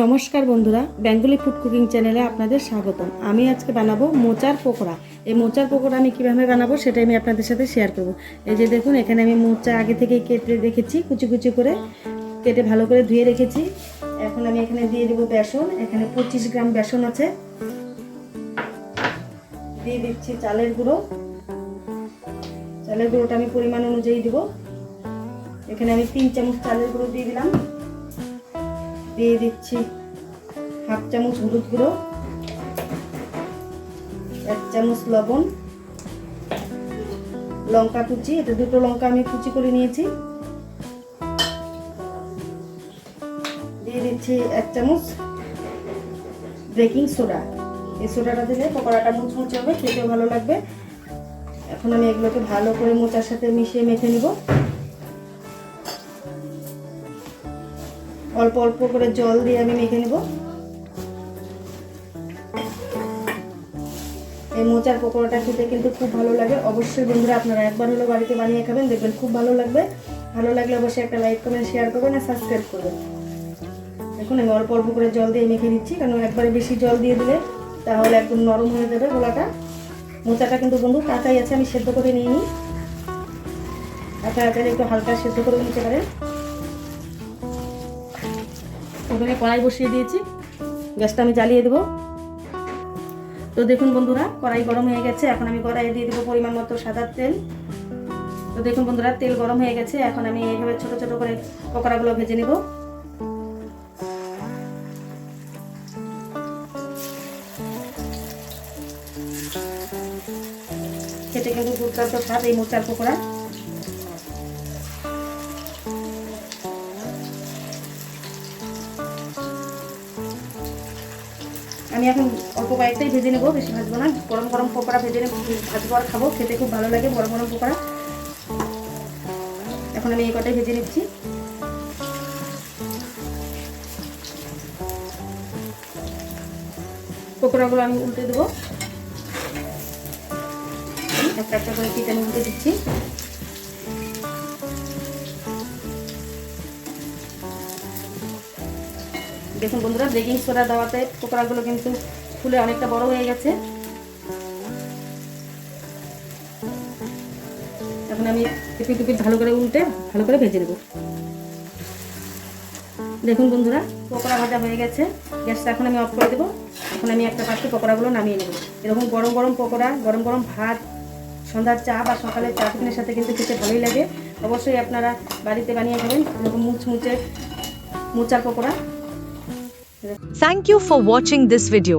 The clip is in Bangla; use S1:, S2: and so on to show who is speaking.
S1: নমস্কার বন্ধুরা, বেঙ্গলি ফুড কুকিং চ্যানেলে আপনাদের স্বাগতম। আমি আজকে বানাবো মোচার পকোড়া। এই মোচার পকোড়া আমি কীভাবে বানাবো সেটাই আমি আপনাদের সাথে শেয়ার করব। এই যে দেখুন, এখানে আমি মোচা আগে থেকে কেটে রেখেছি, কুচি কুচি করে কেটে ভালো করে ধুয়ে রেখেছি। এখন আমি এখানে দিয়ে দেবো বেসন। এখানে 25 গ্রাম বেসন আছে। দিয়ে দিচ্ছি চালের গুঁড়ো। চালের গুঁড়োটা আমি পরিমাণ অনুযায়ী দেবো। এখানে আমি 3 চামচ চালের গুঁড়ো দিয়ে দিলাম। দিয়ে দিচ্ছি হাফ চামচ হলুদ গুঁড়ো, 1 চামচ লবণ, লঙ্কা কুচি, এটা 2টো লঙ্কা আমি কুচি করে নিয়েছি। দিয়ে দিচ্ছি 1 চামচ বেকিং সোডা। এই সোডাটা দিলে পকোড়াটা মুচমুচে হবে, খেতেও ভালো লাগবে। এখন আমি এগুলোকে ভালো করে মোচার সাথে মিশিয়ে মেখে নিব। অল্প অল্প করে জল দিয়ে আমি মেখে নেব। এই মোচার পকোড়াটা খেতে কিন্তু খুব ভালো লাগে। অবশ্যই বন্ধুরা আপনারা একবার হলেও বাড়িতে বানিয়ে খাবেন, দেখবেন খুব ভালো লাগবে। ভালো লাগলে অবশ্যই একটা লাইক কমেন্ট শেয়ার করবেন আর সাবস্ক্রাইব করবেন। দেখুন আমি অল্প অল্প করে জল দিয়ে মেখে নিচ্ছি, কারণ একবারে বেশি জল দিয়ে দিলে তাহলে একদম নরম হয়ে যাবে গোলাটা। মোচাটা কিন্তু বন্ধু কাঁচাই আছে, আমি সেদ্ধ করে নিইনি। আপনারা চাইলে একটু হালকা সেদ্ধ করে নিতে পারেন। ওখানে কড়াই বসিয়ে দিয়েছি, গ্যাসটা আমি জ্বালিয়ে দেবো। তো দেখুন বন্ধুরা, কড়াই গরম হয়ে গেছে। এখন আমি কড়াইয়ে দিয়ে দেবো পরিমাণ মতো সাদা তেল। তো দেখুন বন্ধুরা, তেল গরম হয়ে গেছে। এখন আমি এইভাবে ছোট ছোট করে পকোড়াগুলো ভেজে নেব। খেতে কিন্তু দুর্দান্ত স্বাদ এই মোচার পকোড়া। আমি এখন অল্প কয়েকটাই ভেজে নেবো, বেশি ভাজবো না। গরম গরম পকোড়া ভেজে নেবো, ভাজবো আর খাবো, খেতে খুব ভালো লাগে গরম গরম পকোড়া। এখন আমি এই কটাই ভেজে নিচ্ছি। পকোড়াগুলো আমি উল্টে দেবো, একটা একটা করে পিঠ আমি উল্টে দিচ্ছি। দেখুন বন্ধুরা, বেকিং সোডা দেওয়াতে পকোড়াগুলো কিন্তু ফুলে অনেকটা বড় হয়ে গেছে। এখন আমি টিপি টিপি ভালো করে উল্টে ভালো করে ভেজে নেব। দেখুন বন্ধুরা, পকোড়া ভাজা হয়ে গেছে। গ্যাসটা এখন আমি অফ করে দেবো। এখন আমি একটা পাশে পকোড়াগুলো নামিয়ে নেব। এরকম গরম গরম পকোড়া, গরম গরম ভাত, সন্ধ্যার চা বা সকালের চা টিফিনের সাথে কিন্তু খেতে ভালোই লাগে। অবশ্যই আপনারা বাড়িতে বানিয়ে খাবেন এরকম মুচমুচে মোচার pakora.
S2: Thank you for watching this video.